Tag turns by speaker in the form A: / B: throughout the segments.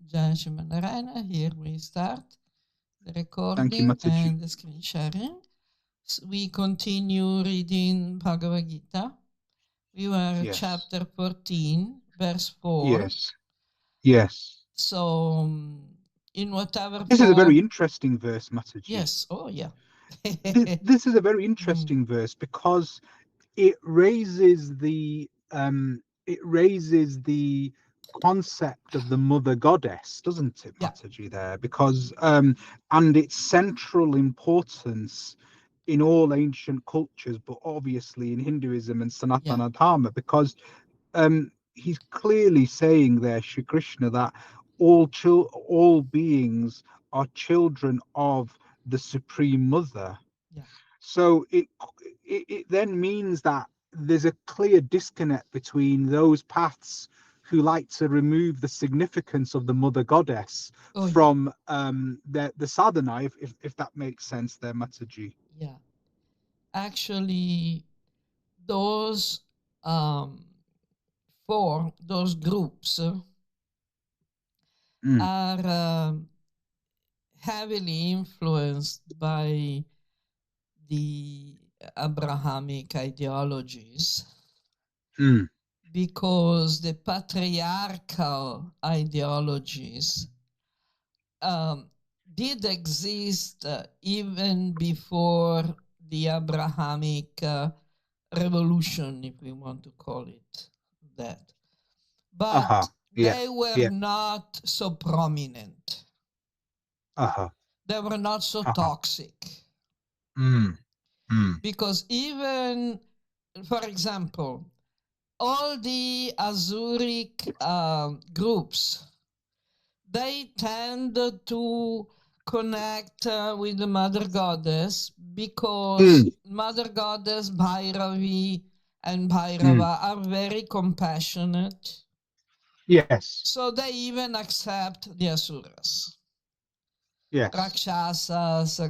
A: Jai Shri Narayana. Here we start the
B: Thank you,
A: recording
B: Mataji.
A: and the screen sharing. We continue reading Bhagavad Gita. We were at
B: Yes.
A: chapter 14, verse 4.
B: Yes. Yes.
A: So, in whatever
B: This is a very
A: form.
B: interesting verse, Mataji.
A: Yes. Oh, yeah.
B: This is a very interesting verse because it raises the concept of the mother goddess, doesn't it,
A: Yeah.
B: Mataji? There, because and its central importance in all ancient cultures, but obviously in Hinduism and Sanatana Dharma, because he's clearly saying there, Shri Krishna, that all beings are children of the Supreme Mother.
A: Yeah.
B: So it then means that there's a clear disconnect between those paths who like to remove the significance of the mother goddess from the sadhana, if that makes sense there, Mataji.
A: Yeah. Actually, those those groups are heavily influenced by the Abrahamic ideologies because the patriarchal ideologies did exist even before the Abrahamic revolution, if we want to call it that. But they were not so prominent. They were not so toxic. Because even, for example, all the Azuric groups, they tend to connect with the Mother Goddess because Mother Goddess Bhairavi and Bhairava are very compassionate.
B: Yes.
A: So they even accept the Asuras.
B: Yes.
A: Rakshasas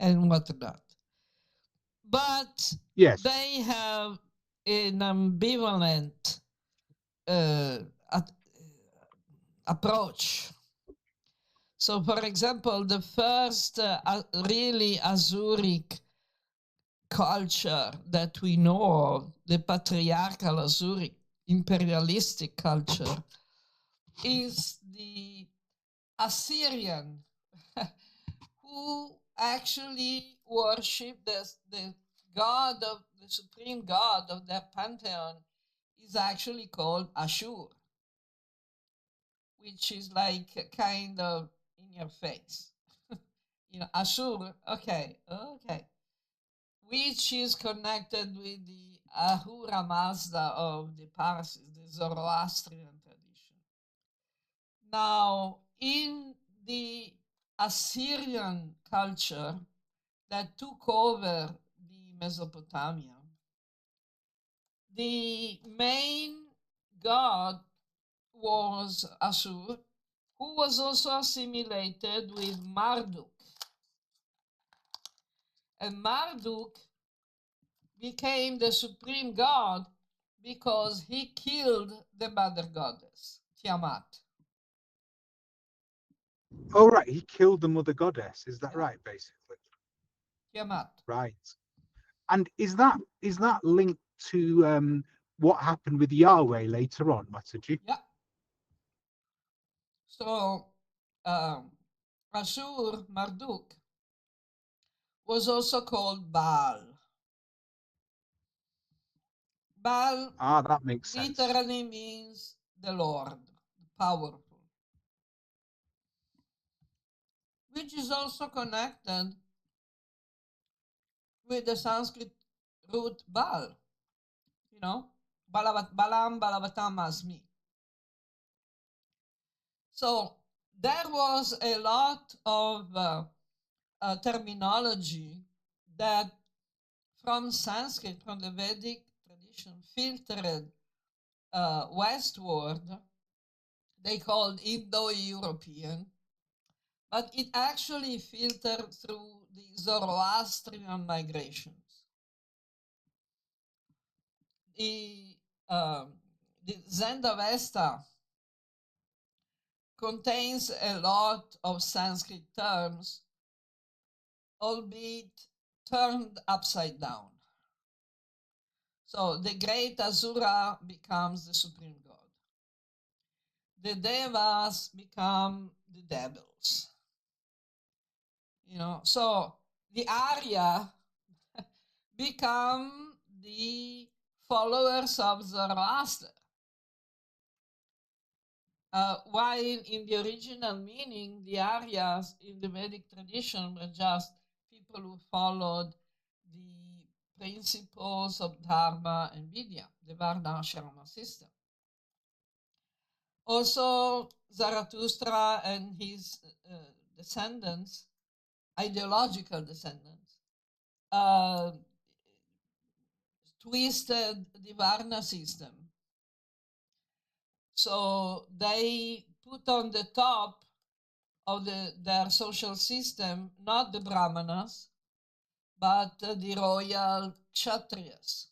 A: and whatnot. But they have an ambivalent approach. So, for example, the first really Azuric culture that we know of, the patriarchal Azuric imperialistic culture, is the Assyrian, who actually worship the god of the supreme god of their pantheon is actually called Ashur, which is like kind of in your face. Ashur, okay, which is connected with the Ahura Mazda of the Parsis, the Zoroastrian tradition. Now, in the Assyrian culture that took over the Mesopotamia, the main god was Ashur, who was also assimilated with Marduk. And Marduk became the supreme god because he killed the mother goddess, Tiamat.
B: Oh, right. He killed the mother goddess. Is that right, basically?
A: Tiamat.
B: Right. And is that linked to what happened with Yahweh later on, Mataji?
A: Yeah. So, Ashur, Marduk, was also called Baal. Baal
B: that makes sense.
A: literally means the Lord, powerful, which is also connected with the Sanskrit root Baal, Balam Balavatam Asmi. So there was a lot of terminology that from Sanskrit, from the Vedic tradition, filtered westward. They called Indo-European, but it actually filtered through the Zoroastrian migrations. The Zend-Avesta contains a lot of Sanskrit terms, albeit turned upside down. So the great Asura becomes the supreme god. The Devas become the devils. So the Arya become the followers of Zoroaster. While in the original meaning, the Aryas in the Vedic tradition were just people who followed the principles of Dharma and Vidya, the Varnashrama system. Also, Zarathustra and his descendants, ideological descendants, twisted the Varna system. So they put on the top of their social system not the Brahmanas, but the royal Kshatriyas.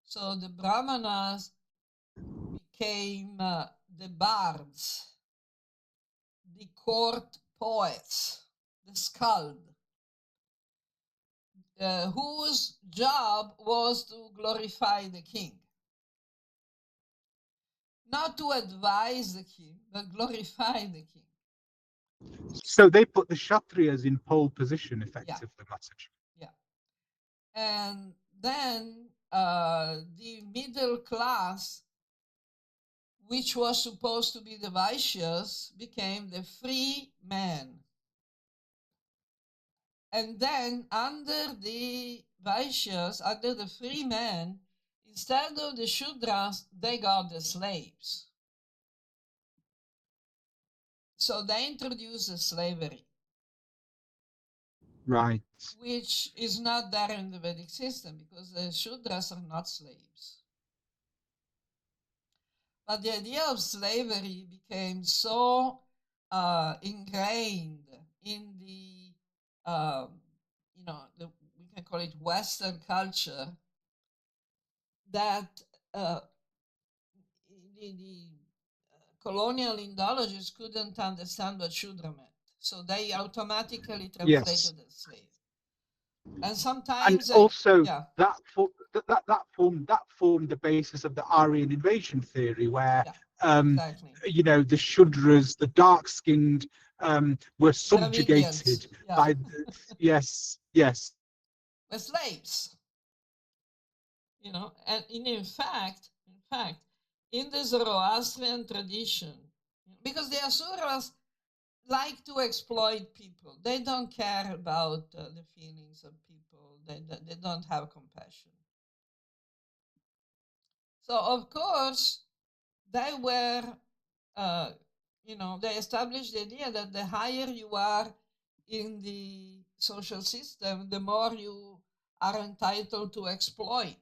A: So the Brahmanas became the bards, the court poets, the skald, whose job was to glorify the king. Not to advise the king, but glorify the king.
B: So they put the Kshatriyas in pole position, effectively, Mataji.
A: Yeah. And then the middle class, which was supposed to be the Vaishyas, became the free men. And then under the Vaishyas, under the free men, instead of the Shudras, they got the slaves. So they introduced the slavery.
B: Right.
A: Which is not there in the Vedic system because the Shudras are not slaves. But the idea of slavery became so ingrained in the, we can call it Western culture, that the colonial Indologists couldn't understand what Shudra meant. So they automatically translated as slave. And sometimes,
B: and also that formed the basis of the Aryan invasion theory, where
A: exactly.
B: The Shudras, the dark-skinned, were subjugated by yes,
A: were slaves. And in fact, in the Zoroastrian tradition, because the Asuras like to exploit people. They don't care about the feelings of people. They don't have compassion. So, of course, they were, they established the idea that the higher you are in the social system, the more you are entitled to exploit.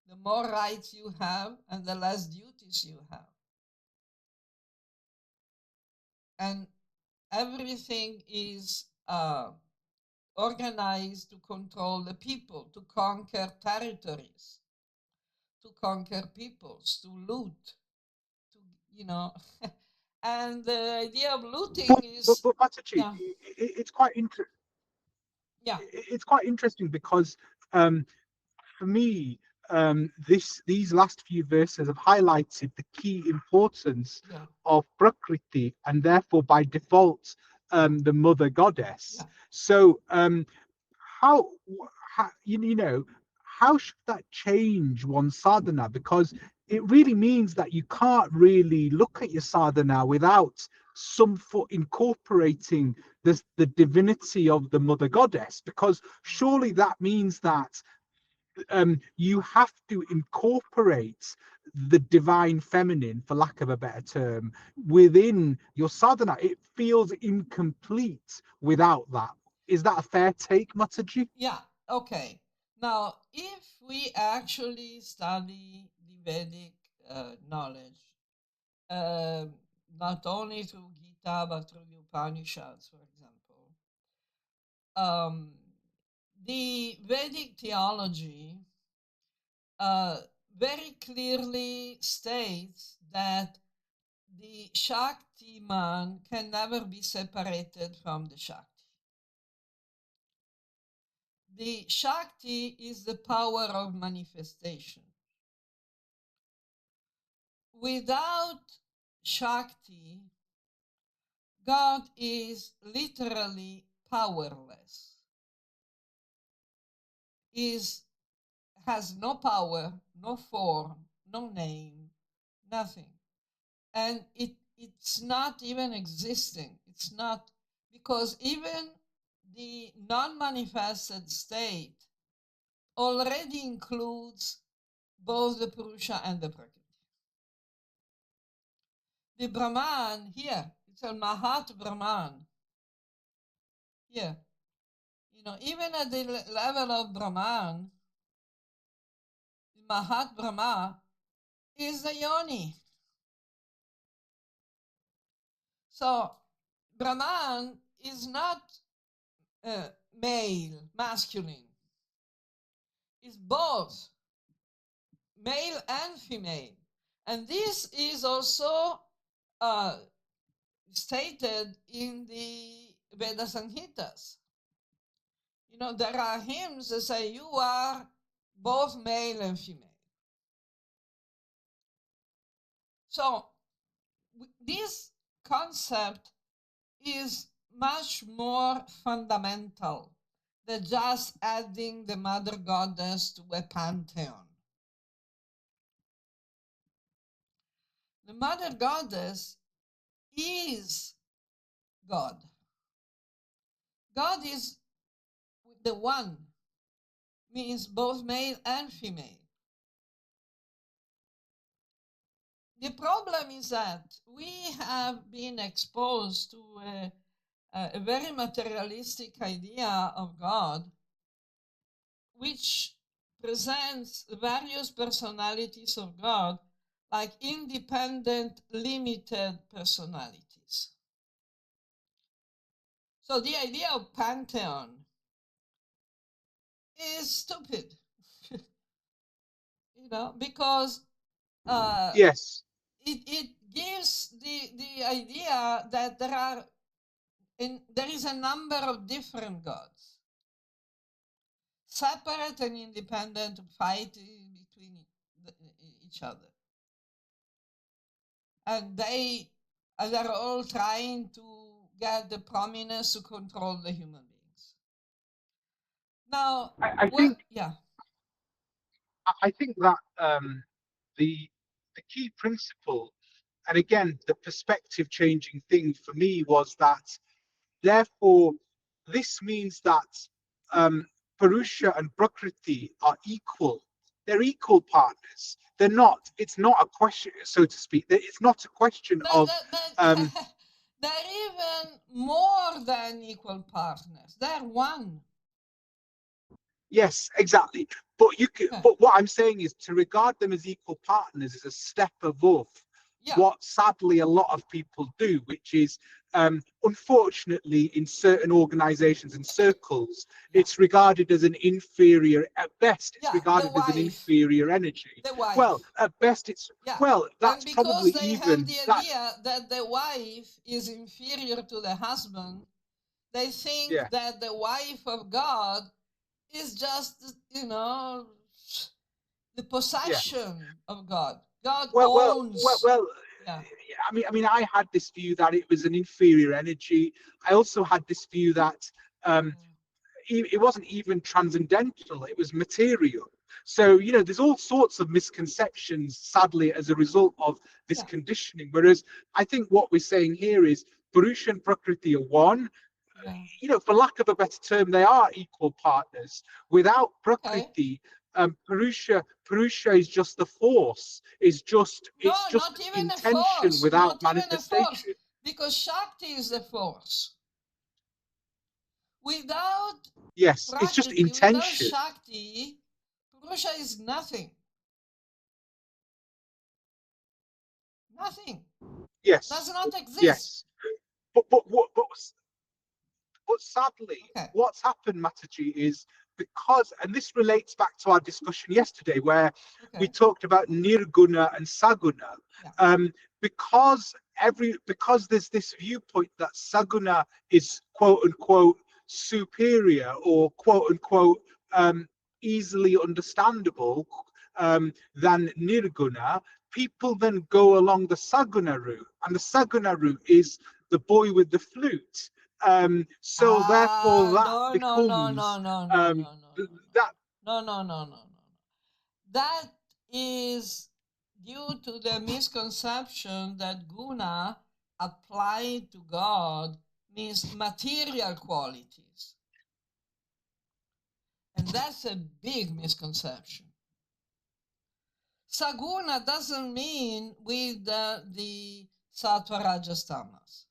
A: The more rights you have and the less duties you have. And everything is organized to control the people, to conquer territories, to conquer peoples, to loot, and the idea of looting is...
B: But Mataji, it's quite interesting. It's quite interesting because for me, these last few verses have highlighted the key importance of Prakriti, and therefore by default the mother goddess. So how how should that change one's sadhana? Because it really means that you can't really look at your sadhana without incorporating the divinity of the mother goddess, because surely that means that you have to incorporate the divine feminine, for lack of a better term, within your sadhana. It feels incomplete without that. Is that a fair take, Mataji?
A: Yeah, okay. Now, if we actually study the Vedic knowledge, not only through Gita, but through the Upanishads, for example, the Vedic theology very clearly states that the Shakti man can never be separated from the Shakti. The Shakti is the power of manifestation. Without Shakti, God is literally powerless. Has no power, no form, no name, nothing. And it's not even existing. It's not, because even the non-manifested state already includes both the Purusha and the Prakriti. The Brahman here, it's a Mahat Brahman. Here, even at the level of Brahman, the Mahat Brahma is the Yoni. So Brahman is not male, masculine. It's both male and female. And this is also stated in the Veda Sanhitas. There are hymns that say you are both male and female. So this concept is much more fundamental than just adding the mother goddess to a pantheon. The mother goddess is God. God is the one, means both male and female. The problem is that we have been exposed to a very materialistic idea of God, which presents various personalities of God like independent, limited personalities. So the idea of pantheon is stupid, because
B: Yes,
A: it gives the idea that there is a number of different gods, separate and independent, fighting between each other. And they're all trying to get the prominence to control the human beings. Now,
B: I think
A: yeah.
B: I think that the key principle, and again the perspective changing thing for me, was that therefore this means that Purusha and Prakriti are equal. They're equal partners. They're not. It's not a question, so to speak. It's not a question of.
A: They're even more than equal partners. They're one.
B: Yes, exactly. But but what I'm saying is to regard them as equal partners is a step above what sadly a lot of people do, which is unfortunately in certain organizations and circles, it's regarded as an inferior, at best, it's regarded as an inferior energy. Well, at best it's, well, that's probably even...
A: And because they have the idea that the wife is inferior to the husband, they think that the wife of God is just, the possession of God. God owns.
B: I mean, I had this view that it was an inferior energy. I also had this view that it wasn't even transcendental; it was material. So, there's all sorts of misconceptions, sadly, as a result of this conditioning. Whereas I think what we're saying here is Purusha and Prakriti are one. For lack of a better term, they are equal partners. Without Prakriti, Purusha is just the force. It's just intention without manifestation.
A: Because Shakti is the force. Without
B: Prakriti, it's just intention.
A: Without Shakti, Purusha is nothing. Nothing.
B: Yes.
A: Does not exist.
B: Yes. But sadly, what's happened, Mataji, is because, and this relates back to our discussion yesterday, where we talked about nirguna and saguna, because there's this viewpoint that saguna is quote unquote superior or quote unquote easily understandable than nirguna. People then go along the saguna route, and the saguna route is the boy with the flute. So therefore that becomes that.
A: No. That is due to the misconception that guna applied to God means material qualities. And that's a big misconception. Saguna doesn't mean with the sattva, rajas, tamas.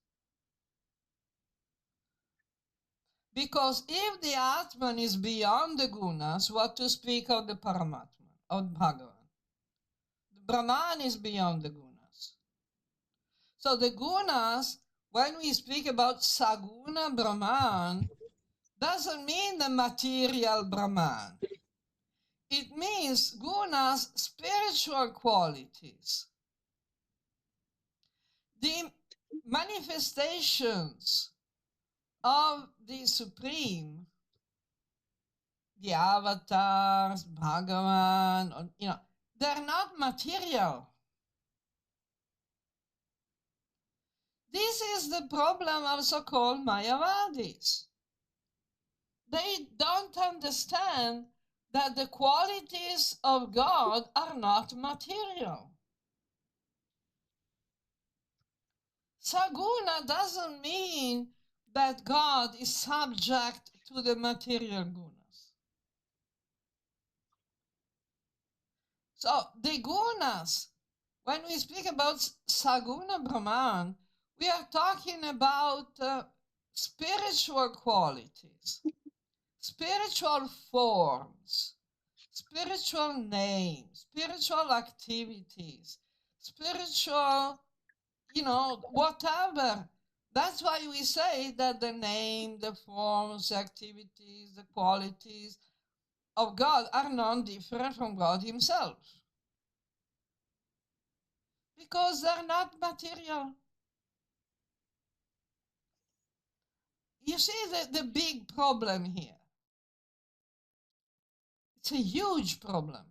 A: Because if the Atman is beyond the gunas, what to speak of the Paramatman, of Bhagavan? The Brahman is beyond the gunas. So the gunas, when we speak about Saguna Brahman, doesn't mean the material Brahman. It means gunas, spiritual qualities. The manifestations of the Supreme, the avatars, Bhagavan, they're not material. This is the problem of so-called Mayavadis. They don't understand that the qualities of God are not material. Saguna doesn't mean that God is subject to the material gunas. So the gunas, when we speak about Saguna Brahman, we are talking about spiritual qualities, spiritual forms, spiritual names, spiritual activities, spiritual, whatever. That's why we say that the name, the forms, the activities, the qualities of God are non-different from God himself. Because they're not material. You see the big problem here. It's a huge problem.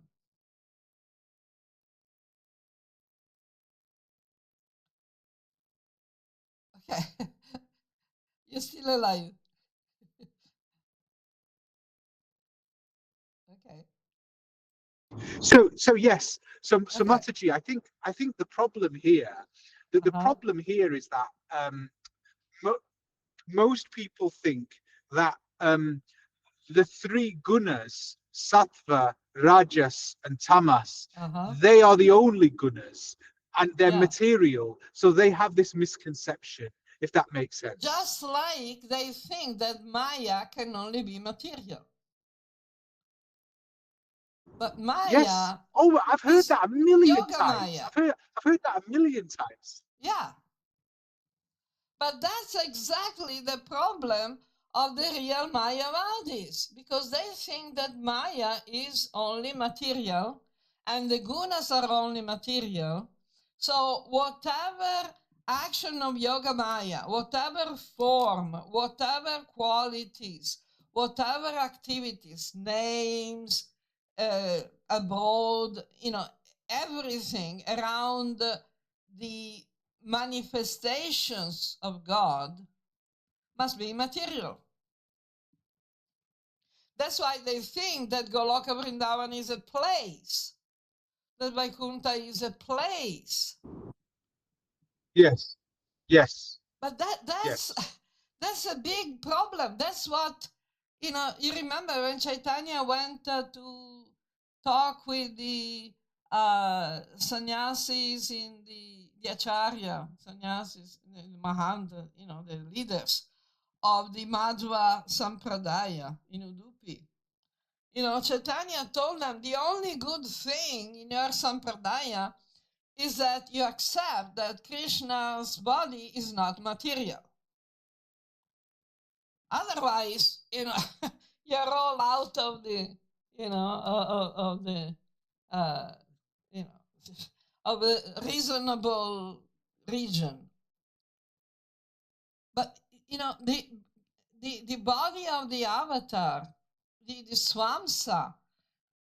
A: Okay. You're still alive. Okay.
B: So yes. So Mataji, I think the problem here, the problem here is that most people think that the three gunas, sattva, rajas, and tamas, they are the only gunas, and they're material. So they have this misconception, if that makes sense.
A: Just like they think that Maya can only be material. But Maya.
B: Yes. Oh, I've heard that a million times.
A: Maya.
B: I've heard that a million times.
A: Yeah. But that's exactly the problem of the real Mayavadis, because they think that Maya is only material and the gunas are only material. So whatever action of Yoga Maya, whatever form, whatever qualities, whatever activities, names, abode, everything around the manifestations of God must be material. That's why they think that Goloka Vrindavan is a place, that Vaikuntha is a place.
B: Yes.
A: But that's a big problem. That's what, you remember when Chaitanya went to talk with the sannyasis in the acharya, sannyasis, the mahanta, the leaders of the Madhva Sampradaya in Udupi. Chaitanya told them the only good thing in your Sampradaya is that you accept that Krishna's body is not material. Otherwise, you're all out of the, of the, you know, of a reasonable region. But the body of the avatar, the swamsa,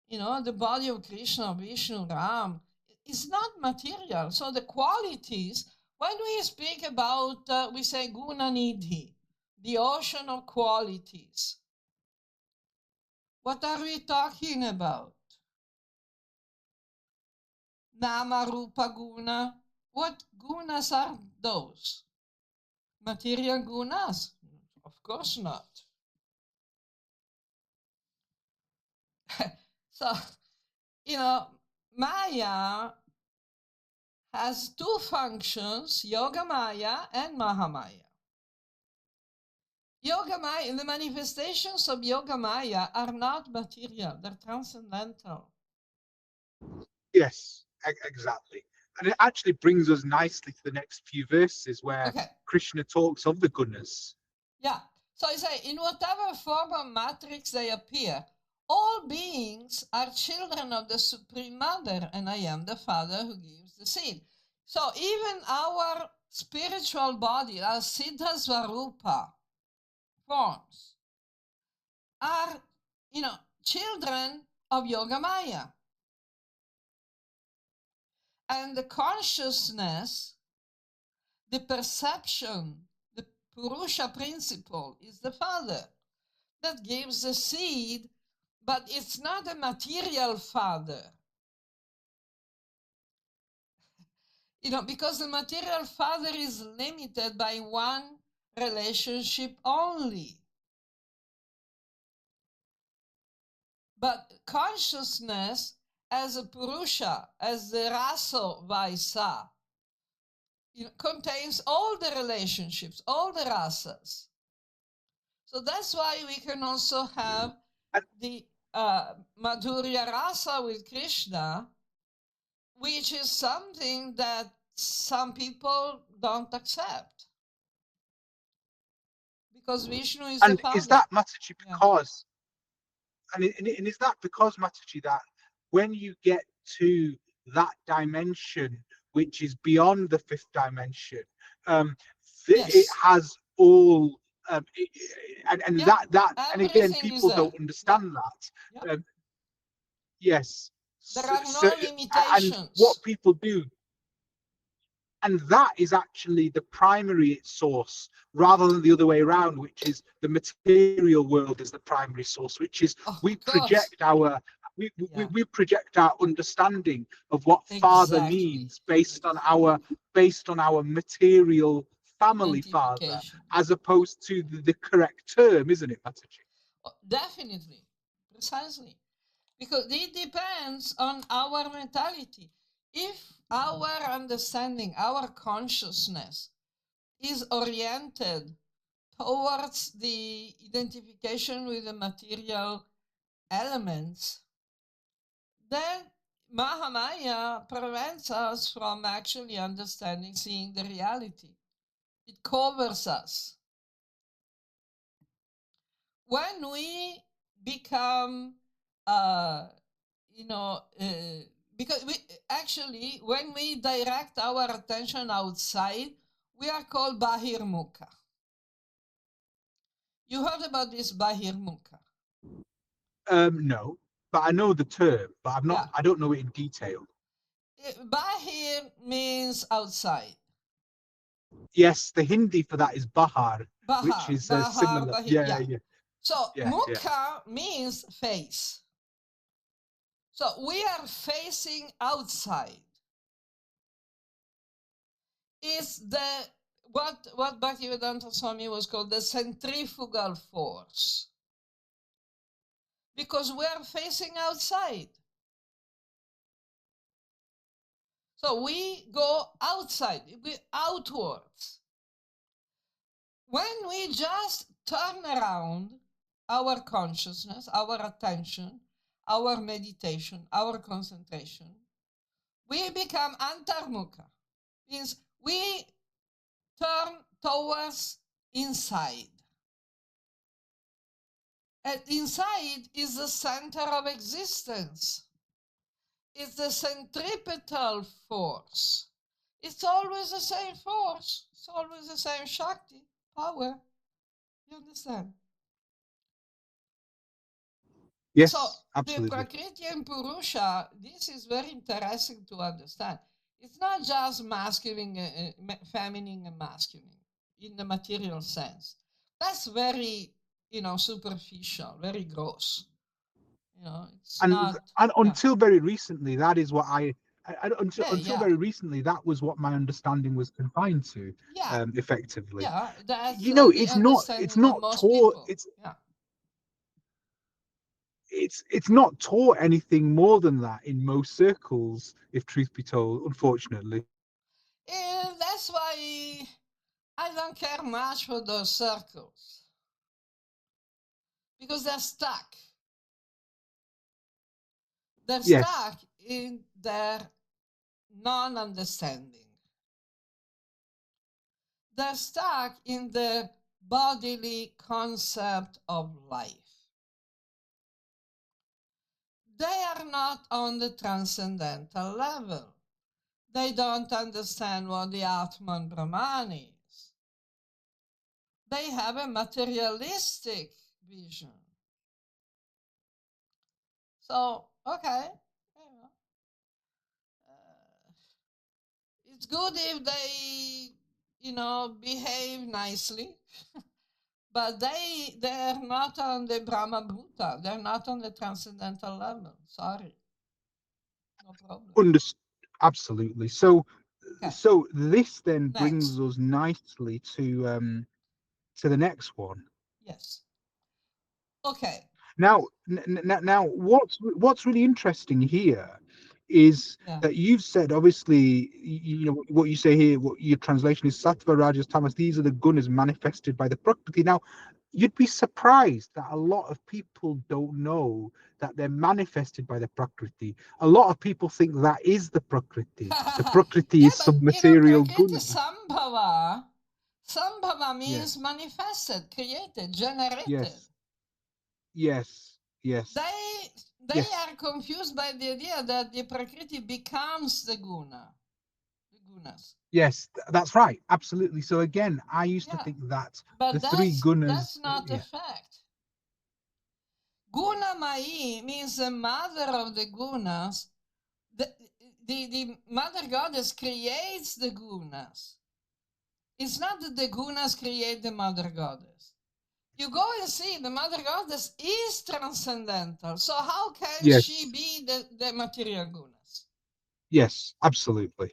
A: the body of Krishna, Vishnu, Ram, is not material. So the qualities, when we speak about, we say guna nidhi, the ocean of qualities. What are we talking about? Nama, rupa, guna. What gunas are those? Material gunas? Of course not. So, Maya has two functions, Yoga Maya and Mahamaya. Yoga Maya, the manifestations of Yoga Maya are not material, they're transcendental.
B: Yes, exactly. And it actually brings us nicely to the next few verses where Krishna talks of the gunas.
A: Yeah. So I say, in whatever form or matrix they appear, all beings are children of the Supreme Mother, and I am the Father who gives the seed. So even our spiritual body, our Siddha Svarupa forms, are, children of Yoga Maya. And the consciousness, the perception, the Purusha principle is the Father that gives the seed, but it's not a material father. Because the material father is limited by one relationship only. But consciousness as a Purusha, as the Raso Vaisa, contains all the relationships, all the rasas. So that's why we can also have the Madhurya Rasa with Krishna, which is something that some people don't accept. Because Vishnu is the father.
B: And is that, Mataji, because, and is that because, Mataji, that when you get to that dimension, which is beyond the fifth dimension, it has all, and again, people don't understand that. Yes.
A: There are no limitations.
B: And what people do, and that is actually the primary source, rather than the other way around, which is the material world is the primary source, which is we project our understanding of what father means based on our material family father, as opposed to the correct term, isn't it, Mataji?
A: Definitely, precisely. Because it depends on our mentality. If our understanding, our consciousness is oriented towards the identification with the material elements, then Mahamaya prevents us from actually understanding, seeing the reality. It covers us. When we become, because when we direct our attention outside, we are called Bahirmukha. You heard about this Bahirmukha?
B: No, but I know the term, but I don't know it in detail.
A: Bahir means outside.
B: Yes, the Hindi for that is Bahar, which is similar.
A: Bahir, yeah. So Mukha means face. So we are facing outside. Is the what Bhaktivedanta Swami was called the centrifugal force. Because we are facing outside. So we go outside, we outwards. When we just turn around our consciousness, our attention, our meditation, our concentration, we become antarmukha. Means we turn towards inside. And inside is the center of existence. It's the centripetal force. It's always the same force. It's always the same Shakti, power. You understand?
B: Yes,
A: So the
B: absolutely.
A: Prakriti and Purusha, this is very interesting to understand. It's not just masculine, feminine and masculine in the material sense. That's very, superficial, very gross. It's
B: and
A: not.
B: and
A: Yeah.
B: until very recently, that is what until
A: Yeah.
B: very recently, that was what my understanding was confined to,
A: Yeah.
B: effectively.
A: Yeah. That's the
B: It's
A: understanding of
B: not
A: most
B: taught.
A: people. Yeah.
B: It's not taught anything more than that in most circles, if truth be told, unfortunately.
A: That's why I don't care much for those circles because they're stuck. They're
B: Yes,
A: stuck in their non understanding. They're stuck in the bodily concept of life. They are not on the transcendental level. They don't understand what the Atman Brahman is. They have a materialistic vision. So, okay, it's good if they, behave nicely, but they're not on the Brahma Bhuta. They're not on the transcendental level. Sorry, no problem.
B: understood. Absolutely. So,
A: Okay,
B: this then
A: next.
B: brings us nicely to the next one.
A: Yes. Okay.
B: Now, now, what's really interesting here is
A: Yeah.
B: that you've said, obviously, what you say here, what your translation is sattva, rajas, tamas. These are the gunas manifested by the prakriti. Now, you'd be surprised that a lot of people don't know that they're manifested by the prakriti. A lot of people think that is the prakriti. The prakriti
A: Yeah,
B: is
A: but
B: some material
A: Prakriti
B: guna.
A: Sambhava. Sambhava
B: Yeah.
A: means manifested, created, generated.
B: Yes. Yes. Yes.
A: They
B: Yes.
A: are confused by the idea that the Prakriti becomes the guna, the gunas.
B: Yes, that's right. Absolutely. So again, I used to
A: Yeah,
B: think that the
A: but
B: three
A: that's
B: gunas,
A: not a
B: yeah,
A: fact. Guna Mai means the mother of the gunas. The mother goddess creates the gunas. It's not that the gunas create the mother goddess. You go and see the mother goddess is transcendental. So how can she
B: yes,
A: be the material gunas?
B: yes, absolutely.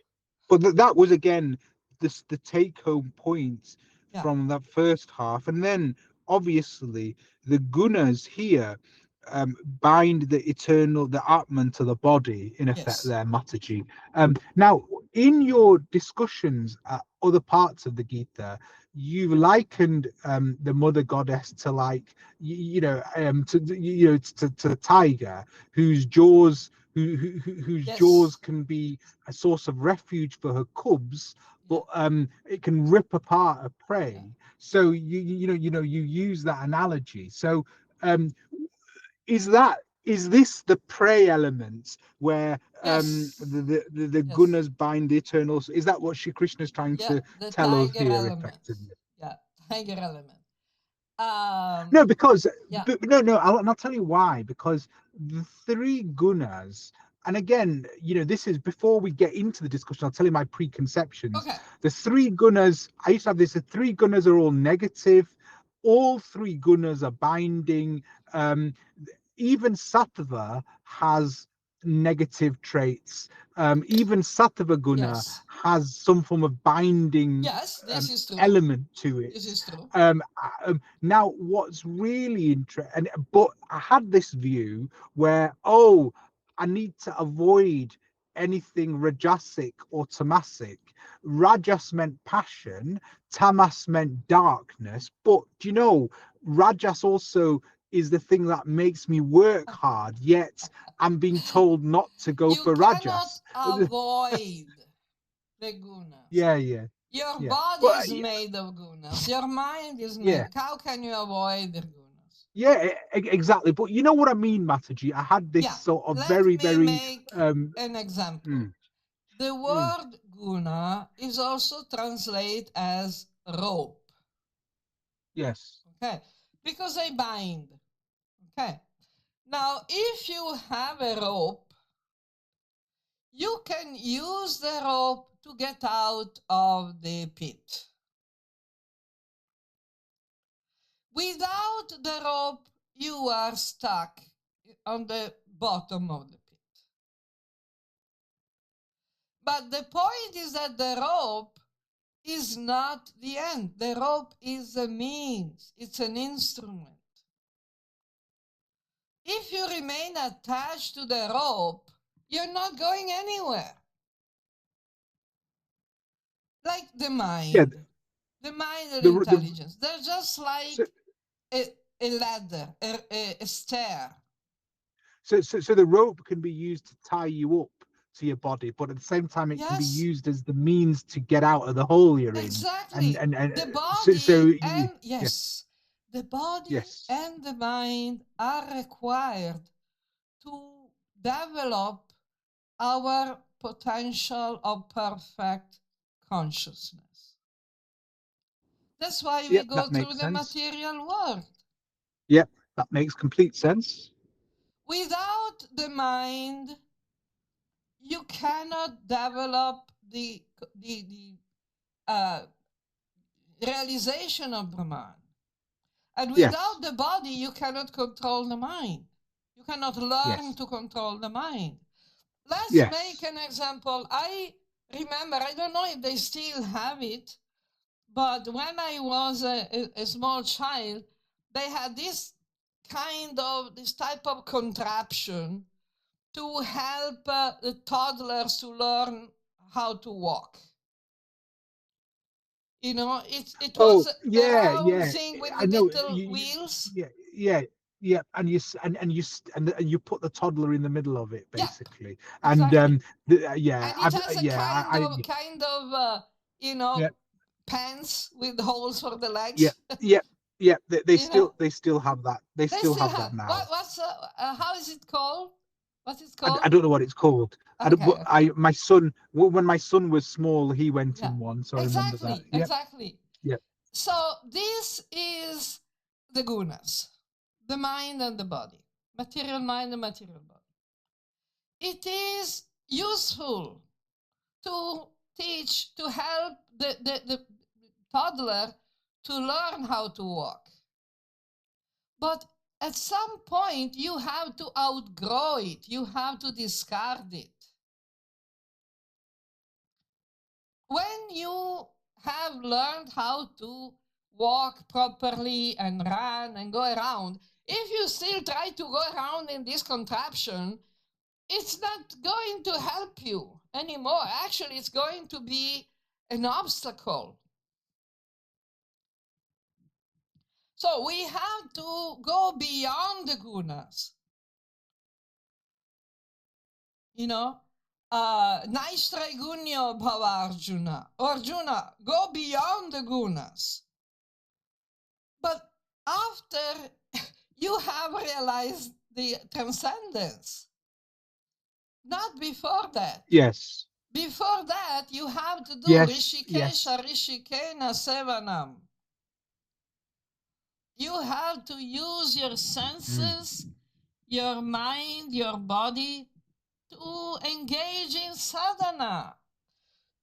B: But that was again the take home point
A: Yeah.
B: from that first half, and then obviously the gunas here bind the eternal, the Atman to the body, in effect,
A: Yes.
B: there, Mataji. Now, in your discussions at other parts of the Gita, you've likened the mother goddess to, like, to the tiger whose jaws whose jaws
A: Yes.
B: can be a source of refuge for her cubs,
A: Yeah.
B: but it can rip apart a
A: Yeah.
B: prey. So you use that analogy. So um, is this the prey element where
A: Yes.
B: the
A: Yes.
B: gunas bind the eternal? Is that what Shri Krishna is trying
A: Yeah.
B: to
A: The
B: tell us
A: tiger
B: here,
A: element.
B: effectively?
A: Yeah. Tiger element.
B: No, because
A: Yeah.
B: no, I'll tell you why. Because the three gunas, and again, this is before we get into the discussion. I'll tell you my preconceptions.
A: Okay.
B: The three gunas, I used to have this. The three gunas are all negative. All three gunas are binding. Even sattva has negative traits. Even sattva guna
A: Yes.
B: has some form of binding
A: Yes. This is true.
B: element to
A: This
B: it.
A: is true.
B: Now, what's really interesting, but I had this view where, oh, I need to avoid anything rajasic or tamasic. Rajas meant passion, tamas meant darkness. But do you know, Rajas also is the thing that makes me work hard, yet I'm being told not to go
A: You
B: for
A: cannot
B: Rajas.
A: avoid the gunas.
B: Yeah, yeah,
A: Your
B: yeah.
A: body
B: But
A: is made of gunas. Your mind is
B: yeah,
A: made. How can you avoid the gunas?
B: Yeah, exactly. But you know what I mean, Mataji? I had this sort of
A: Let
B: very,
A: me
B: very
A: make an example. The word guna is also translated as rope.
B: Yes.
A: Okay, because they bind. Okay, now if you have a rope, you can use the rope to get out of the pit. Without the rope, you are stuck on the bottom of the pit. But the point is that the rope is not the end. The rope is a means. It's an instrument. If you remain attached to the rope, you're not going anywhere. Like the mind.
B: Yeah.
A: The mind and
B: The
A: intelligence. They're just like
B: so,
A: a ladder, a stair.
B: so the rope can be used to tie you up to your body, but at the same time it can be
A: Yes,
B: used as the means to get out of the hole you're in.
A: exactly.
B: And
A: The
B: so,
A: body and
B: yeah,
A: the body
B: yes.
A: and the mind are required to develop our potential of perfect consciousness. That's why we
B: Yep,
A: go
B: that
A: through
B: makes
A: the
B: sense.
A: material world.
B: Yep, that makes complete sense.
A: Without the mind, you cannot develop the realization of Brahman. And without the body, you cannot control the mind. You cannot learn to control the mind. Let's make an example. I remember, I don't know if they still have it, but when I was a small child, they had this type of contraption to help the toddlers to learn how to walk. You know, it was a round thing with
B: I know.
A: little wheels.
B: Yeah. And you put the toddler in the middle of it, basically.
A: Exactly.
B: And
A: and it has a kind of you know, pants with holes for the legs.
B: Yeah. They still have that. They still have that now.
A: What's how is it called? What's it
B: I
A: called?
B: don't know what it's called.
A: Okay.
B: My son, when my son was small, he went
A: Yeah.
B: in one, so I remember that.
A: Exactly.
B: Yep.
A: So this is the gunas, the mind and the body, material mind and material body. It is useful to teach, to help the toddler to learn how to walk. But at some point, you have to outgrow it. You have to discard it. When you have learned how to walk properly and run and go around, if you still try to go around in this contraption, it's not going to help you anymore. Actually, it's going to be an obstacle. So we have to go beyond the gunas. You know, Naistragunyo bhava Arjuna. Arjuna, go beyond the gunas. But after you have realized the transcendence, not before that.
B: Yes.
A: Before that, you have to do Rishikesha Rishikena Sevanam. You have to use your senses, your mind, your body to engage in sadhana,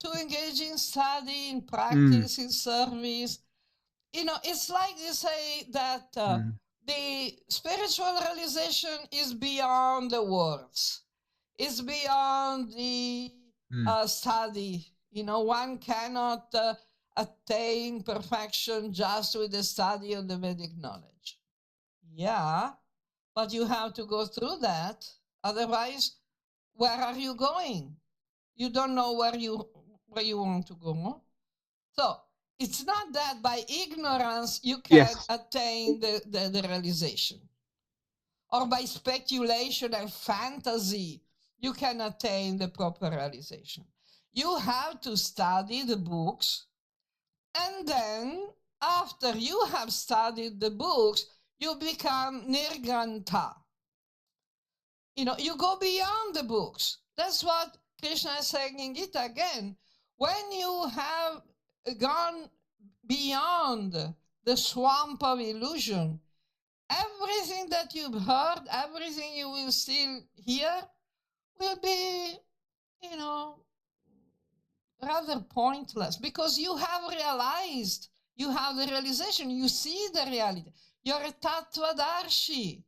A: to engage in study, in practice, in service. You know, it's like you say that the spiritual realization is beyond the words. It's beyond the study. You know, one cannot attain perfection just with the study of the Vedic knowledge. Yeah, but you have to go through that. Otherwise, where are you going? You don't know where you want to go. So it's not that by ignorance you can attain the realization, or by speculation and fantasy you can attain the proper realization. You have to study the books, and then after you have studied the books, you become nirganta. You go beyond the books. That's what Krishna is saying in Gita again. When you have gone beyond the swamp of illusion, everything that you've heard, everything you will still hear, will be, rather pointless, because you have realized, you have the realization, you see the reality. You're a tattvadarshi.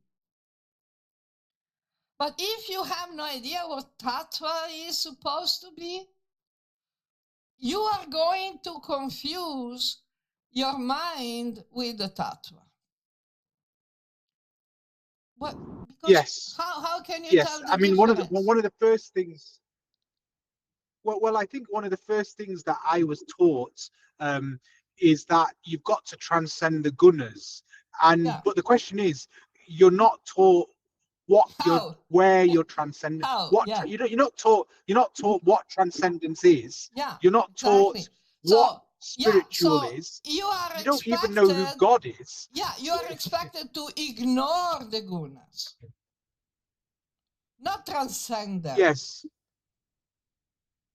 A: But if you have no idea what tattva is supposed to be, you are going to confuse your mind with the tattva. But because
B: Yes.
A: how can you
B: Yes.
A: tell the
B: I mean,
A: difference?
B: one of the first things. Well, I think one of the first things that I was taught is that you've got to transcend the gunas, but the question is, you're not taught where you're transcending. You're not taught what transcendence is. You're not taught what spiritual is.
A: You
B: don't even know who God is.
A: You are expected to ignore the gunas, not transcend them.
B: Yes.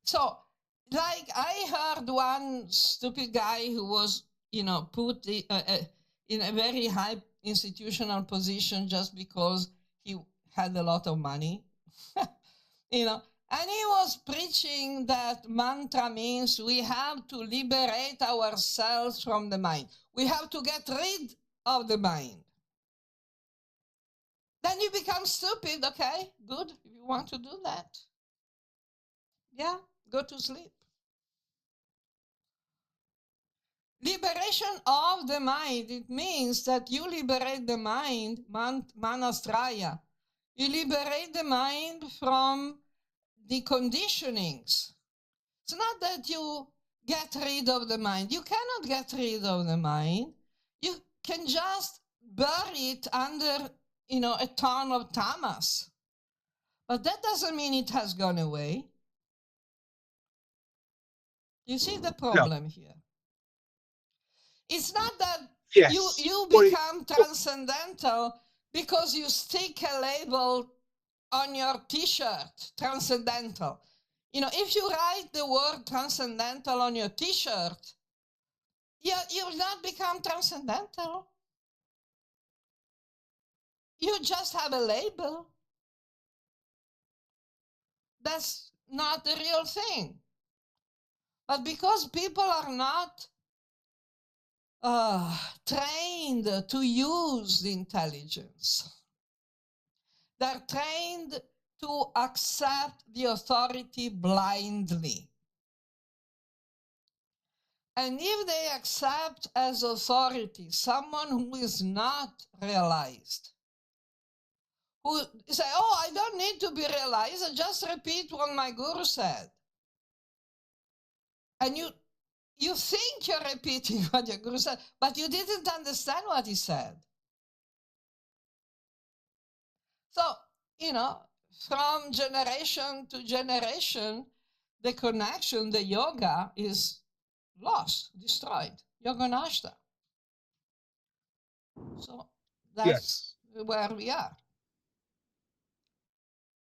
A: So, like, I heard one stupid guy who was, put in a very high institutional position just because he had a lot of money, and he was preaching that mantra means we have to liberate ourselves from the mind. We have to get rid of the mind. Then you become stupid, okay? Good, if you want to do that. Yeah, go to sleep. Liberation of the mind, it means that you liberate the mind, manastraya. You liberate the mind from the conditionings. It's not that you get rid of the mind. You cannot get rid of the mind. You can just bury it under, a ton of tamas. But that doesn't mean it has gone away. You see the problem here? It's not that you become transcendental because you stick a label on your t-shirt, transcendental. If you write the word transcendental on your t-shirt, you will not become transcendental. You just have a label. That's not the real thing. But because people are not trained to use the intelligence, they're trained to accept the authority blindly. And if they accept as authority someone who is not realized, who say, oh, I don't need to be realized, I just repeat what my guru said. And you think you're repeating what your guru said, but you didn't understand what he said. So, from generation to generation, the connection, the yoga is lost, destroyed. Yoga nashta. So that's where we are,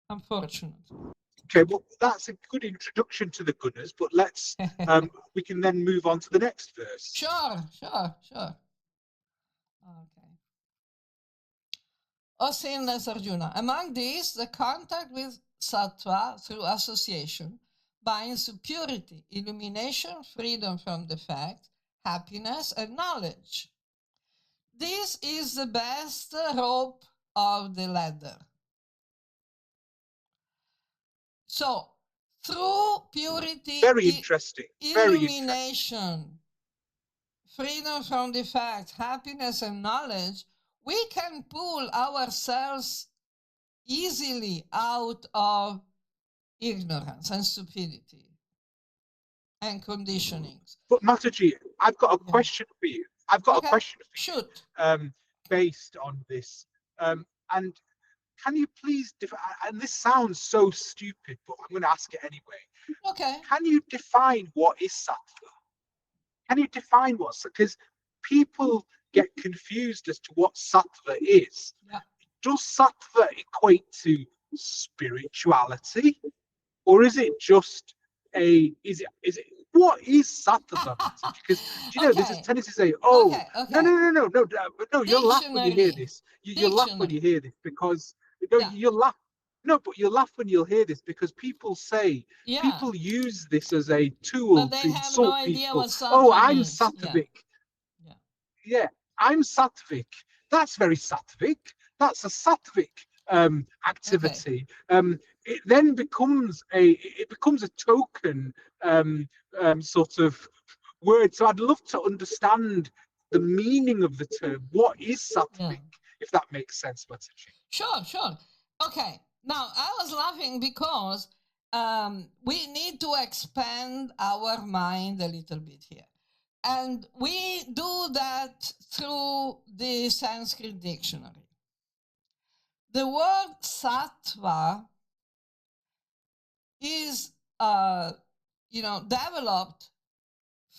A: unfortunately.
B: Okay, well, that's a good introduction to the gunas, but let's we can then move on to the next verse.
A: Sure. Okay. O sinless Arjuna, among these, the contact with sattva through association binds to purity, illumination, freedom from defect, happiness, and knowledge. This is the best rope of the ladder. So, through purity,
B: very interesting,
A: illumination, freedom from defect, happiness, and knowledge, we can pull ourselves easily out of ignorance and stupidity and conditionings.
B: But Mataji, I've got a question for you. A question for you.
A: Shoot.
B: Based on this. And can you please and this sounds so stupid, but I'm going to ask it anyway.
A: Okay.
B: Can you define what is sattva? Can you define what's, because people get confused as to what sattva is.
A: Yeah.
B: Does sattva equate to spirituality, or is it just is it what is sattva, Mataji? Because there's this
A: Okay.
B: tendency to say, oh,
A: Okay.
B: no, you'll laugh when you hear
A: Dictionary.
B: this. You'll laugh when you hear this because
A: Yeah.
B: you'll laugh. No, but you'll laugh when you'll hear this because
A: Yeah.
B: people use this as a tool
A: But they
B: to
A: have no
B: insult
A: idea
B: people.
A: what
B: Oh,
A: sattva
B: I'm
A: means. Yeah.
B: sattvic.
A: Yeah.
B: Yeah, I'm sattvic. That's very sattvic. That's a sattvic activity. It then becomes a token sort of word. So I'd love to understand the meaning of the term. What is sattvic, if that makes sense, Mataji?
A: Sure. Okay. Now, I was laughing because we need to expand our mind a little bit here. And we do that through the Sanskrit dictionary. The word sattva is, developed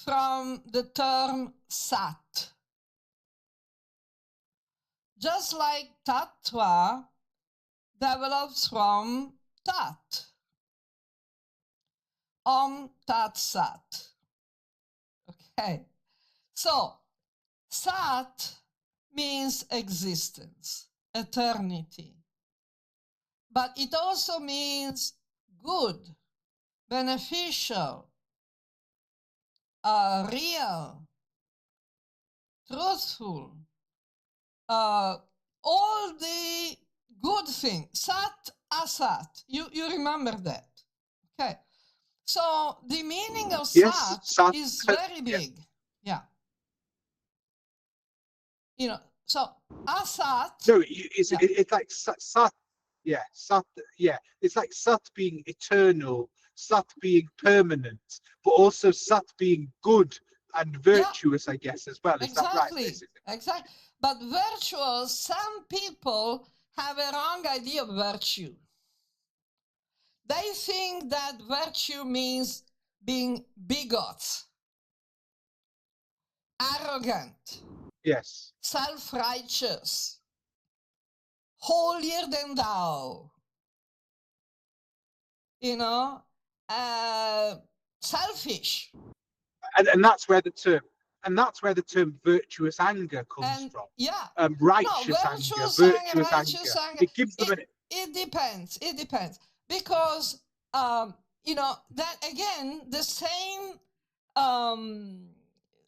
A: from the term sat. Just like tattva develops from tat. Om tat sat. Okay. So, sat means existence, eternity. But it also means good, beneficial, real, truthful, all the good things. Sat, asat. You remember that. Okay. So the meaning of
B: Yes,
A: sat is very big. Yeah. So asat.
B: No, it's like sat. Yeah, sat. Yeah, it's like sat being eternal, sat being permanent, but also sat being good and virtuous, I guess, as well. Is that right, basically?
A: Exactly. But virtuous, some people have a wrong idea of virtue. They think that virtue means being bigots, arrogant,
B: Yes,
A: self-righteous, holier than thou, selfish.
B: and that's where the term virtuous anger comes from.
A: Yeah.
B: Righteous anger, virtuous anger. It gives them
A: It depends. Because that again, the same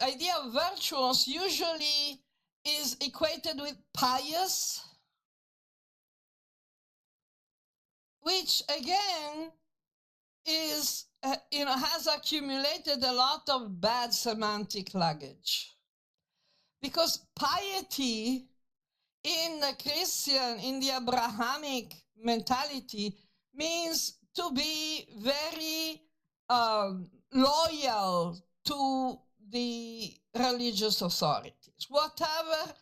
A: idea of virtuous usually is equated with pious, which again is has accumulated a lot of bad semantic luggage, because piety in the Abrahamic mentality means to be very loyal to the religious authorities. Whatever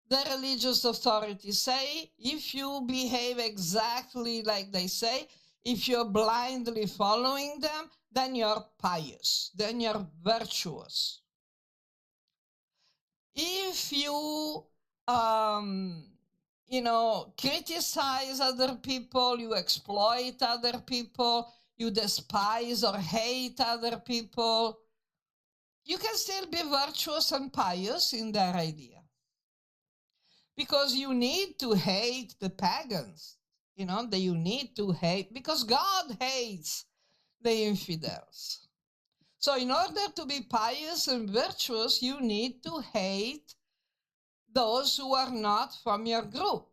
A: the religious authorities say, if you behave exactly like they say, if you're blindly following them, then you're pious, then you're virtuous. If you criticize other people, you exploit other people, you despise or hate other people, you can still be virtuous and pious in their idea. Because you need to hate the pagans, that you need to hate, because God hates the infidels. So in order to be pious and virtuous, you need to hate those who are not from your group.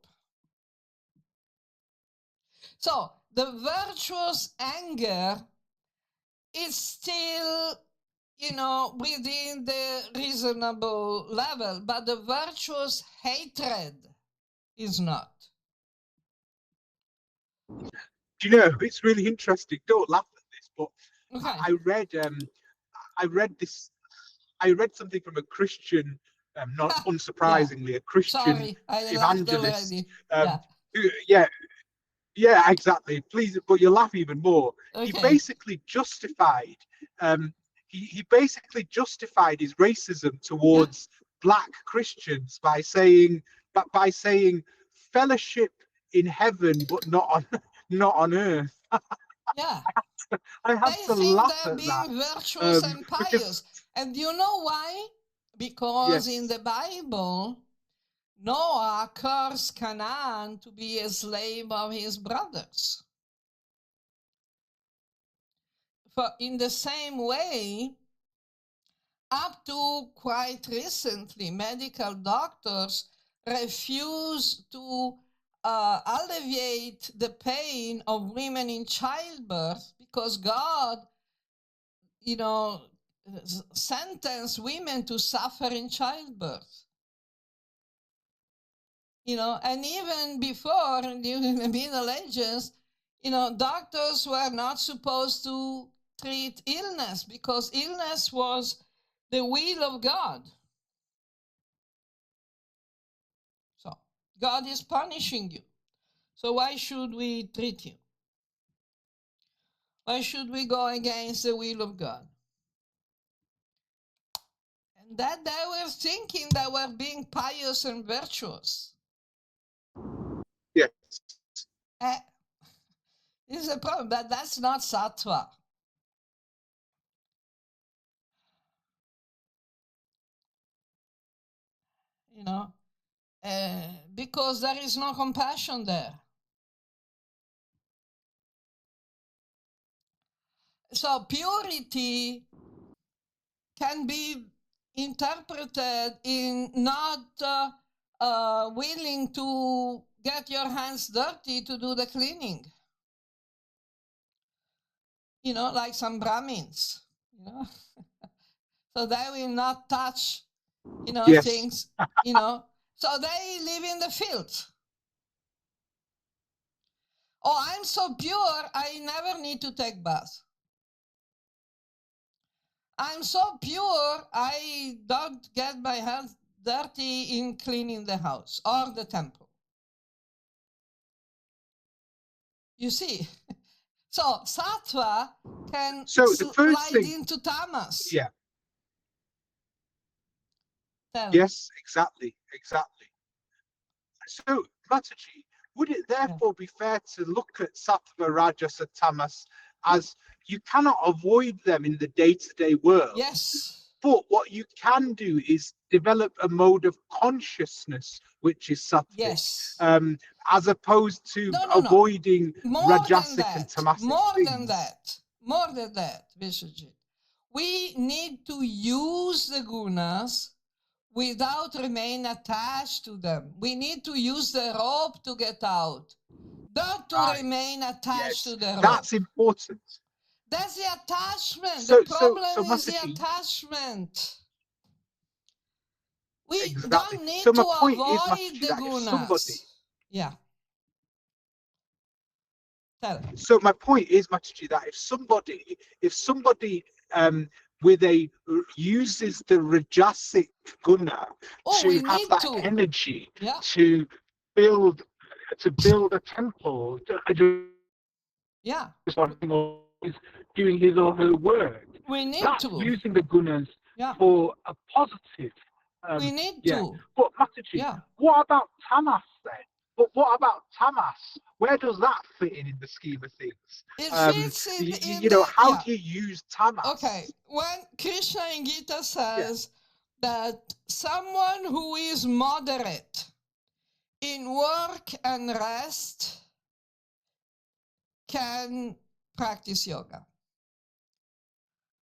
A: So the virtuous anger is still, within the reasonable level, but the virtuous hatred is not.
B: Do you know, it's really interesting. Don't laugh at this, but
A: okay.
B: I read something from a Christian, not unsurprisingly, a Christian
A: Sorry, I
B: evangelist.
A: Yeah.
B: Yeah, exactly. Please, but you'll laugh even more.
A: Okay.
B: He basically justified his racism towards black Christians by saying fellowship in heaven, but not on earth.
A: Yeah.
B: I had
A: They
B: to
A: think
B: laugh
A: they're
B: at that
A: being virtuous and
B: because
A: pious. And you know why? Because in the Bible, Noah cursed Canaan to be a slave of his brothers. For in the same way, up to quite recently, medical doctors refuse to alleviate the pain of women in childbirth because God, sentenced women to suffer in childbirth. And even before, during the Middle Ages, doctors were not supposed to treat illness because illness was the will of God. So God is punishing you. So why should we treat you? Why should we go against the will of God? And that they were thinking they were being pious and virtuous.
B: yes.
A: This is a problem, but that's not sattva. Because there is no compassion there. So purity can be interpreted in not willing to get your hands dirty to do the cleaning. Like some Brahmins, so they will not touch,
B: Yes.
A: things, so they live in the field. Oh, I'm so pure, I never need to take bath. I'm so pure, I don't get my hands dirty in cleaning the house or the temple. You see? So sattva can slide into tamas.
B: Yeah.
A: Yes,
B: exactly. So, Mataji, would it therefore be fair to look at sattva, rajas, and tamas as you cannot avoid them in the day-to-day world?
A: Yes.
B: But what you can do is develop a mode of consciousness which is sattvic,
A: yes,
B: as opposed to avoiding rajasic and tamasic
A: more
B: things.
A: More than that, Biswajit. We need to use the gunas without remain attached to them. We need to use the rope to get out, not to remain attached to the rope.
B: That's important.
A: That's the attachment. The problem is the attachment. We don't need to avoid the gunas. Yeah.
B: So my point is, Mataji, that if somebody uses the rajasic guna to have that energy to build a temple, doing his or her work,
A: we need
B: using the gunas for a positive.
A: We need to.
B: But Mataji, what about tamas then? But what about tamas? Where does that fit in the scheme of things?
A: It fits in
B: how do you use tamas?
A: Okay, when Krishna in Gita says that someone who is moderate in work and rest can practice yoga.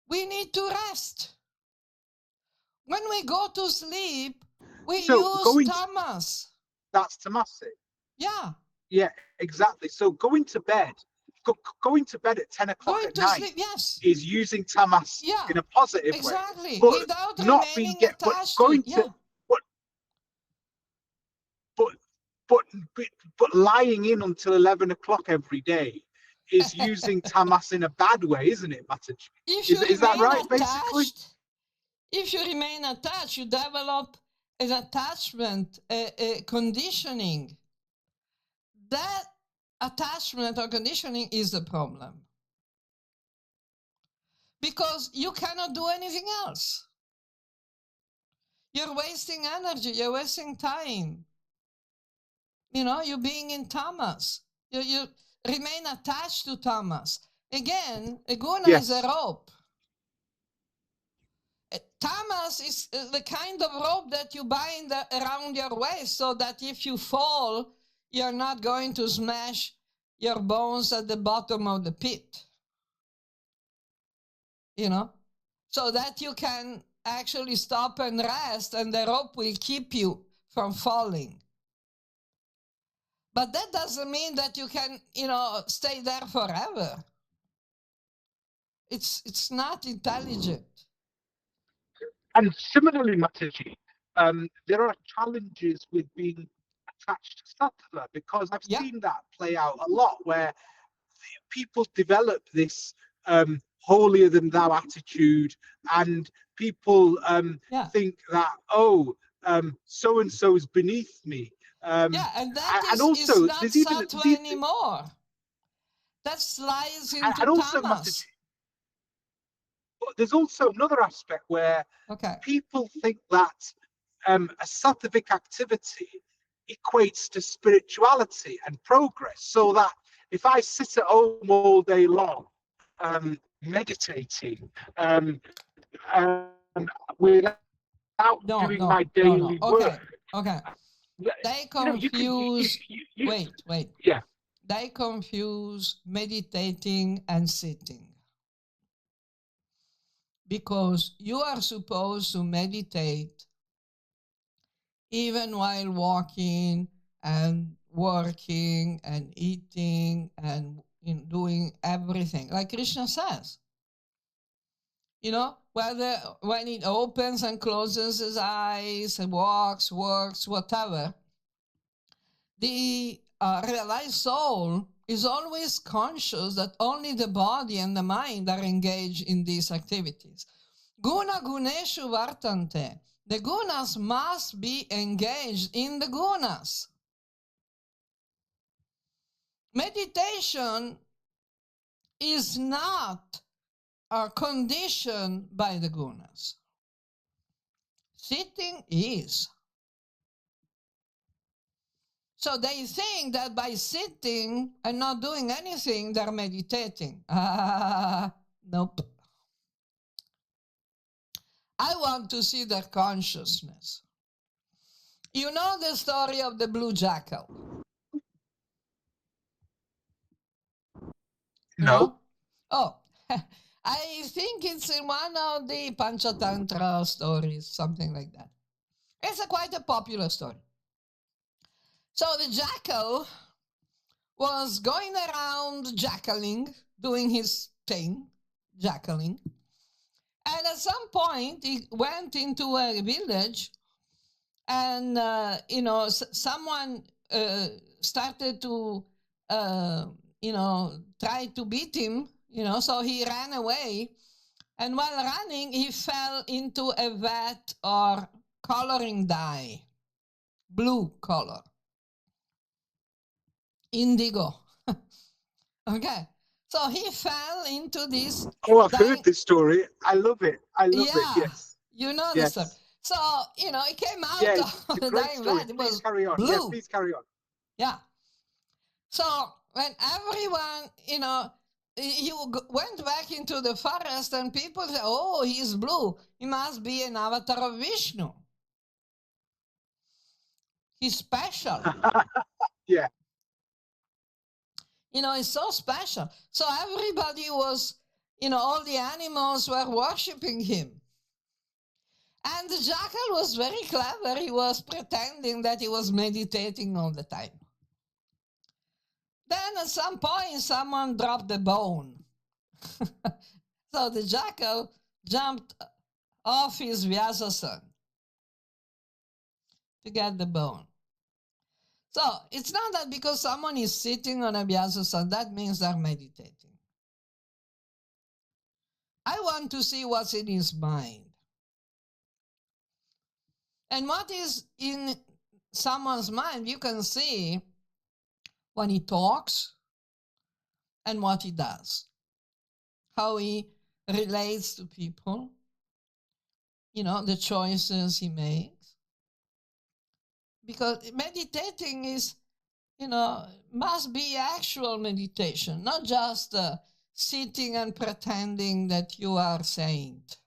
A: We need to rest. When we go to sleep, we use tamas.
B: That's tamasic.
A: Yeah.
B: Yeah, exactly. So going to bed at 10 o'clock at night is using tamas in a positive
A: way.
B: But
A: without
B: not
A: remaining
B: being
A: attached
B: going
A: to
B: but lying in until 11 o'clock every day is using tamas in a bad way, isn't it, Mataji? Is that right, basically?
A: If you remain attached, you develop an attachment, a conditioning. That attachment or conditioning is the problem. Because you cannot do anything else. You're wasting energy. You're wasting time. You're being in tamas. You remain attached to tamas. Again, a guna is a rope. Tamas is the kind of rope that you bind around your waist so that if you fall, you're not going to smash your bones at the bottom of the pit. So that you can actually stop and rest, and the rope will keep you from falling. But that doesn't mean that you can, stay there forever. It's not intelligent.
B: And similarly, Mataji, there are challenges with being attached to sattva, because I've seen that play out a lot, where people develop this holier than thou attitude, and people think that, so and so is beneath me.
A: And that is also, not there's sattva even anymore. That slides into
B: and also,
A: tamas.
B: Mataji, but there's also another aspect where people think that a sattvic activity equates to spirituality and progress, so that if I sit at home all day long meditating without doing my daily work.
A: They confuse, wait.
B: Yeah.
A: They confuse meditating and sitting. Because you are supposed to meditate even while walking and working and eating and doing everything, like Krishna says. Whether when he opens and closes his eyes and walks, works, whatever, the realized soul is always conscious that only the body and the mind are engaged in these activities. Guna guneshu vartante. The gunas must be engaged in the gunas. Meditation is not conditioned by the gunas. Sitting is. So they think that by sitting and not doing anything, they're meditating. Nope. I want to see their consciousness. You know the story of the blue jackal?
B: No?
A: Oh, I think it's in one of the Panchatantra stories, something like that. It's quite a popular story. So the jackal was going around jackaling, doing his thing, jackaling. And at some point, he went into a village and, someone started to, try to beat him, so he ran away. And while running, he fell into a vat or coloring dye, blue color, indigo. Okay. So he fell into this.
B: Oh, I've heard this story. I love it. Yes.
A: You know the story. So, it came out of the dying vat. It was
B: carry on.
A: blue.
B: Yeah, please carry on.
A: Yeah. So when everyone, he went back into the forest and people say, oh, he's blue. He must be an avatar of Vishnu. He's special.
B: Yeah.
A: It's so special. So everybody was, all the animals were worshiping him. And the jackal was very clever. He was pretending that he was meditating all the time. Then at some point, someone dropped the bone. So the jackal jumped off his Vyasasana to get the bone. So it's not that because someone is sitting on a Vyasasana, that means they're meditating. I want to see what's in his mind. And what is in someone's mind, you can see when he talks and what he does, how he relates to people, the choices he makes. Because meditating is, must be actual meditation, not just sitting and pretending that you are saint.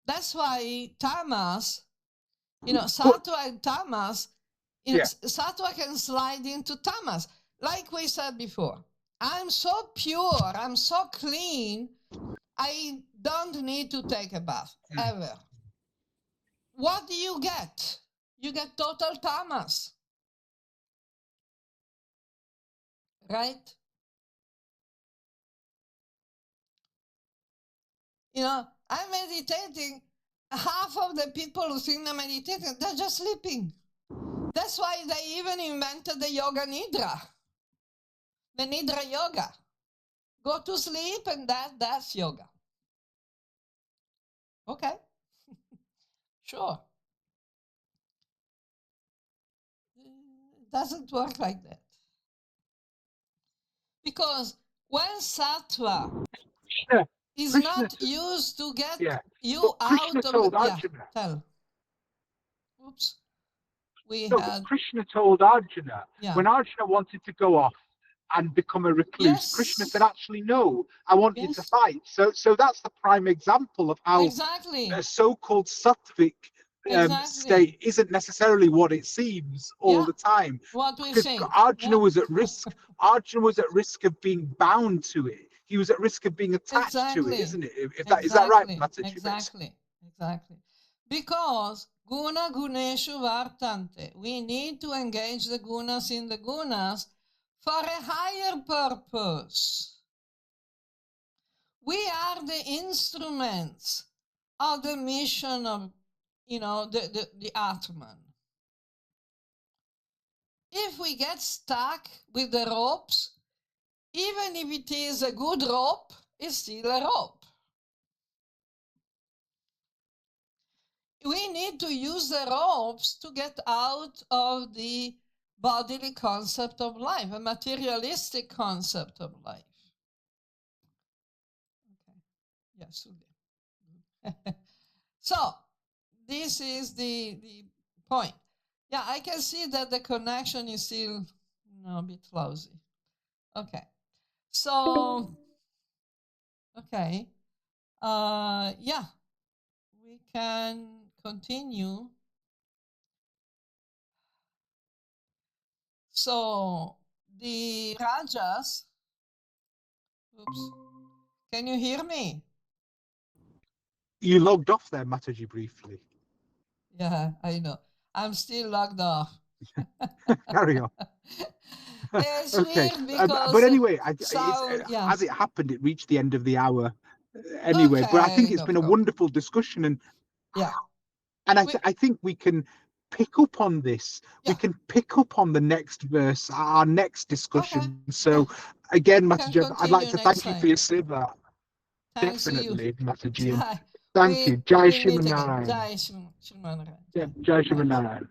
A: That's why tamas, sattva and tamas, sattva can slide into tamas. Like we said before, I'm so pure, I'm so clean, I don't need to take a bath, ever. What do you get? You get total tamas. Right? I'm meditating. Half of the people who think they're meditating, they're just sleeping. That's why they even invented the yoga nidra, the nidra yoga. Go to sleep and that's yoga. Okay, sure. It doesn't work like that. Because when sattva is not used to get you out of the... Tell. Oops.
B: Krishna told Arjuna, when Arjuna wanted to go off and become a recluse, Krishna said, actually, no, I want you to fight. So that's the prime example of how a so-called sattvic state isn't necessarily what it seems all the time. Because Arjuna was at risk. Arjuna was at risk of being bound to it. He was at risk of being attached to it, isn't it? Is that right, Mataji?
A: Exactly. Because guna guneshu vartante. We need to engage the gunas in the gunas for a higher purpose. We are the instruments of the mission of, the Atman. If we get stuck with the ropes, even if it is a good rope, it's still a rope. We need to use the ropes to get out of the bodily concept of life, a materialistic concept of life. Okay. Yes. So, this is the point. Yeah, I can see that the connection is still a bit lousy. Okay. So, okay. Yeah, we can continue. So, the rajas, oops, can you hear me?
B: You logged off there, Mataji, briefly.
A: Yeah, I know. I'm still logged off.
B: Carry on.
A: It's weird because
B: but anyway, as it happened, it reached the end of the hour anyway. But I think it's been a wonderful discussion, and I think we can pick up on this. We can pick up on the next verse, our next discussion. So again, Mataji, I'd like to thank you for your seva. Definitely, Mataji. Thank you. Jai Shri Narayan.
A: Jai Shri Narayan.
B: Jai Shri Narayan.